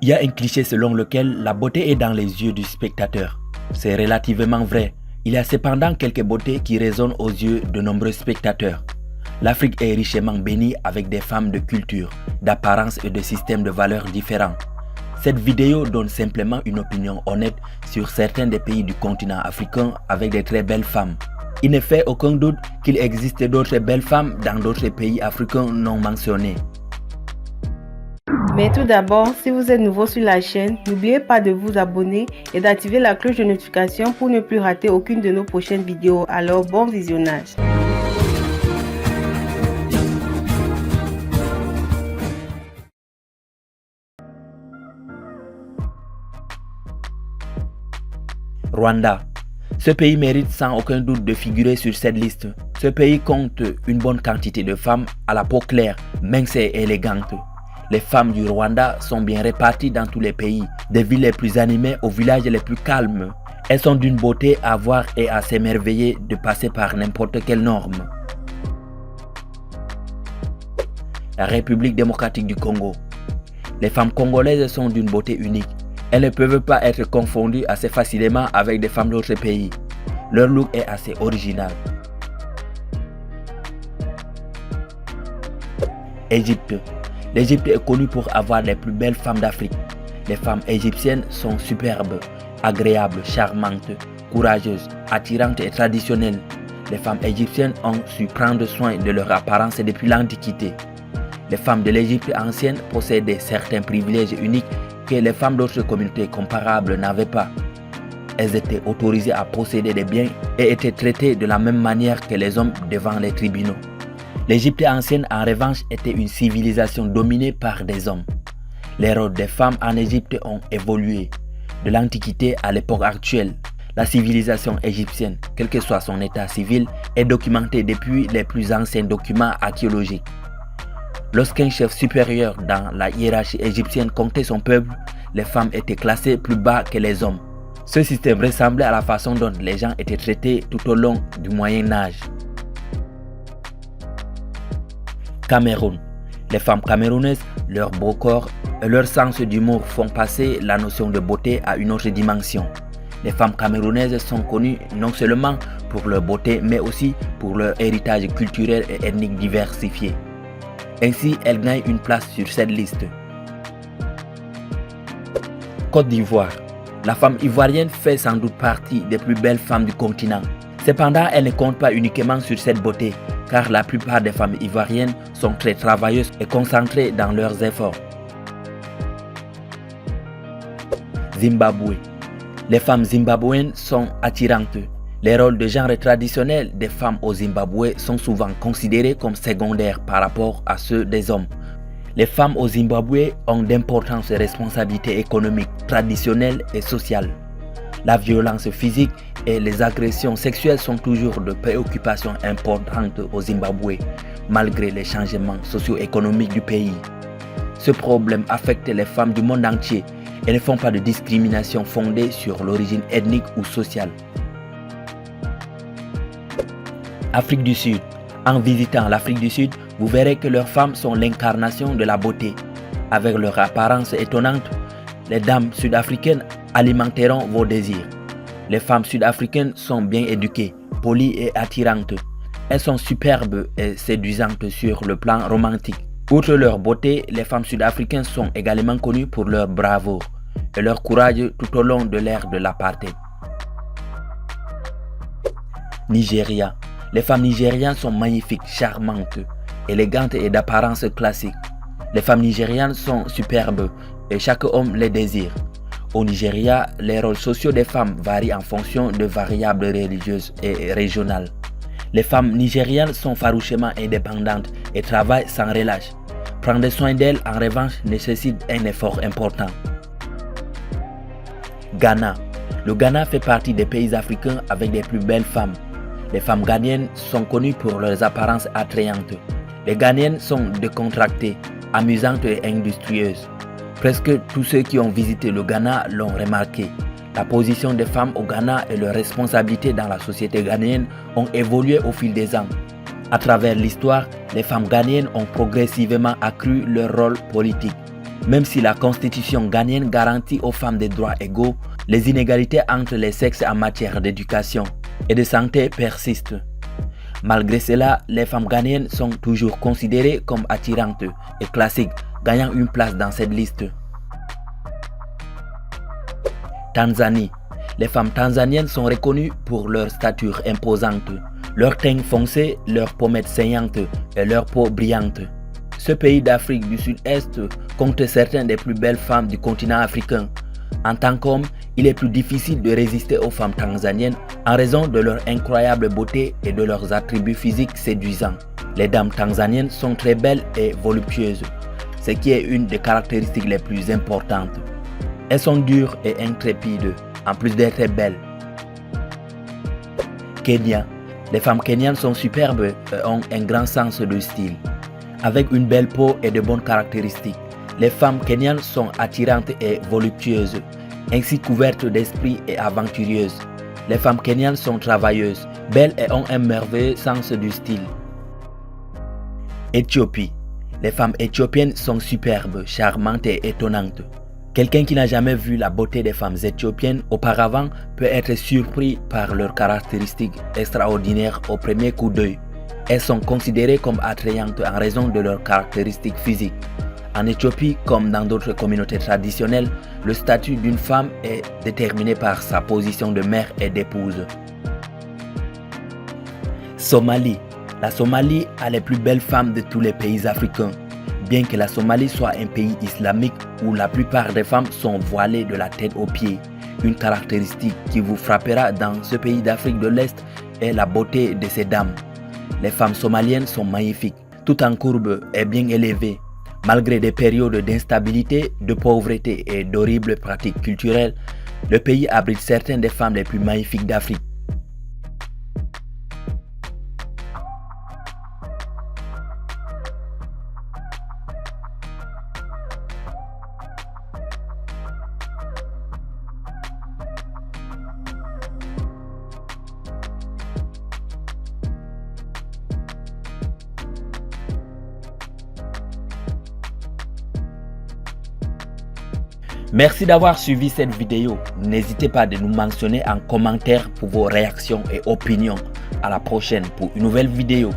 Il y a un cliché selon lequel la beauté est dans les yeux du spectateur. C'est relativement vrai. Il y a cependant quelques beautés qui résonnent aux yeux de nombreux spectateurs. L'Afrique est richement bénie avec des femmes de culture, d'apparence et de systèmes de valeurs différents. Cette vidéo donne simplement une opinion honnête sur certains des pays du continent africain avec de très belles femmes. Il ne fait aucun doute qu'il existe d'autres belles femmes dans d'autres pays africains non mentionnés. Mais tout d'abord, si vous êtes nouveau sur la chaîne, n'oubliez pas de vous abonner et d'activer la cloche de notification pour ne plus rater aucune de nos prochaines vidéos. Alors, bon visionnage. Rwanda. Ce pays mérite sans aucun doute de figurer sur cette liste. Ce pays compte une bonne quantité de femmes à la peau claire, mince et élégante. Les femmes du Rwanda sont bien réparties dans tous les pays, des villes les plus animées aux villages les plus calmes. Elles sont d'une beauté à voir et à s'émerveiller de passer par n'importe quelle norme. La République démocratique du Congo. Les femmes congolaises sont d'une beauté unique. Elles ne peuvent pas être confondues assez facilement avec des femmes d'autres pays. Leur look est assez original. Égypte. L'Égypte est connue pour avoir les plus belles femmes d'Afrique. Les femmes égyptiennes sont superbes, agréables, charmantes, courageuses, attirantes et traditionnelles. Les femmes égyptiennes ont su prendre soin de leur apparence depuis l'Antiquité. Les femmes de l'Égypte ancienne possédaient certains privilèges uniques que les femmes d'autres communautés comparables n'avaient pas. Elles étaient autorisées à posséder des biens et étaient traitées de la même manière que les hommes devant les tribunaux. L'Égypte ancienne, en revanche, était une civilisation dominée par des hommes. Les rôles des femmes en Égypte ont évolué. De l'Antiquité à l'époque actuelle, la civilisation égyptienne, quel que soit son état civil, est documentée depuis les plus anciens documents archéologiques. Lorsqu'un chef supérieur dans la hiérarchie égyptienne comptait son peuple, les femmes étaient classées plus bas que les hommes. Ce système ressemblait à la façon dont les gens étaient traités tout au long du Moyen Âge. Cameroun. Les femmes camerounaises, leur beau corps et leur sens d'humour font passer la notion de beauté à une autre dimension. Les femmes camerounaises sont connues non seulement pour leur beauté, mais aussi pour leur héritage culturel et ethnique diversifié. Ainsi, elles gagnent une place sur cette liste. Côte d'Ivoire. La femme ivoirienne fait sans doute partie des plus belles femmes du continent. Cependant, elle ne compte pas uniquement sur cette beauté, car la plupart des femmes ivoiriennes sont très travailleuses et concentrées dans leurs efforts. Zimbabwe. Les femmes zimbabwéennes sont attirantes. Les rôles de genre traditionnels des femmes au Zimbabwe sont souvent considérés comme secondaires par rapport à ceux des hommes. Les femmes au Zimbabwe ont d'importantes responsabilités économiques, traditionnelles et sociales. La violence physique et les agressions sexuelles sont toujours de préoccupations importantes au Zimbabwe, malgré les changements socio-économiques du pays. Ce problème affecte les femmes du monde entier et ne font pas de discrimination fondée sur l'origine ethnique ou sociale. Afrique du Sud. En visitant l'Afrique du Sud, vous verrez que leurs femmes sont l'incarnation de la beauté. Avec leur apparence étonnante, les dames sud-africaines alimenteront vos désirs. Les femmes sud-africaines sont bien éduquées, polies et attirantes. Elles sont superbes et séduisantes sur le plan romantique. Outre leur beauté, les femmes sud-africaines sont également connues pour leur bravoure et leur courage tout au long de l'ère de l'apartheid. Nigeria. Les femmes nigérianes sont magnifiques, charmantes, élégantes et d'apparence classique. Les femmes nigérianes sont superbes et chaque homme les désire. Au Nigeria, les rôles sociaux des femmes varient en fonction de variables religieuses et régionales. Les femmes nigérianes sont farouchement indépendantes et travaillent sans relâche. Prendre soin d'elles, en revanche, nécessite un effort important. Ghana. Le Ghana fait partie des pays africains avec les plus belles femmes. Les femmes ghanéennes sont connues pour leurs apparences attrayantes. Les Ghanéennes sont décontractées, amusantes et industrieuses. Presque tous ceux qui ont visité le Ghana l'ont remarqué. La position des femmes au Ghana et leurs responsabilités dans la société ghanéenne ont évolué au fil des ans. À travers l'histoire, les femmes ghanéennes ont progressivement accru leur rôle politique. Même si la constitution ghanéenne garantit aux femmes des droits égaux, les inégalités entre les sexes en matière d'éducation et de santé persistent. Malgré cela, les femmes ghanéennes sont toujours considérées comme attirantes et classiques, gagnant une place dans cette liste. Tanzanie. Les femmes tanzaniennes sont reconnues pour leur stature imposante, leur teint foncé, leurs pommettes saignantes et leur peau brillante. Ce pays d'Afrique du Sud-Est compte certaines des plus belles femmes du continent africain. En tant qu'homme, il est plus difficile de résister aux femmes tanzaniennes en raison de leur incroyable beauté et de leurs attributs physiques séduisants. Les dames tanzaniennes sont très belles et voluptueuses, ce qui est une des caractéristiques les plus importantes. Elles sont dures et intrépides, en plus d'être belles. Kenya. Les femmes kenyanes sont superbes et ont un grand sens de style. Avec une belle peau et de bonnes caractéristiques, les femmes kenyanes sont attirantes et voluptueuses, ainsi couvertes d'esprit et aventurieuses. Les femmes kenyanes sont travailleuses, belles et ont un merveilleux sens du style. Éthiopie. Les femmes éthiopiennes sont superbes, charmantes et étonnantes. Quelqu'un qui n'a jamais vu la beauté des femmes éthiopiennes auparavant peut être surpris par leurs caractéristiques extraordinaires au premier coup d'œil. Elles sont considérées comme attrayantes en raison de leurs caractéristiques physiques. En Éthiopie, comme dans d'autres communautés traditionnelles, le statut d'une femme est déterminé par sa position de mère et d'épouse. Somalie. La Somalie a les plus belles femmes de tous les pays africains. Bien que la Somalie soit un pays islamique où la plupart des femmes sont voilées de la tête aux pieds, une caractéristique qui vous frappera dans ce pays d'Afrique de l'Est est la beauté de ces dames. Les femmes somaliennes sont magnifiques, tout en courbe et bien élevées. Malgré des périodes d'instabilité, de pauvreté et d'horribles pratiques culturelles, le pays abrite certaines des femmes les plus magnifiques d'Afrique. Merci d'avoir suivi cette vidéo. N'hésitez pas de nous mentionner en commentaire pour vos réactions et opinions. À la prochaine pour une nouvelle vidéo.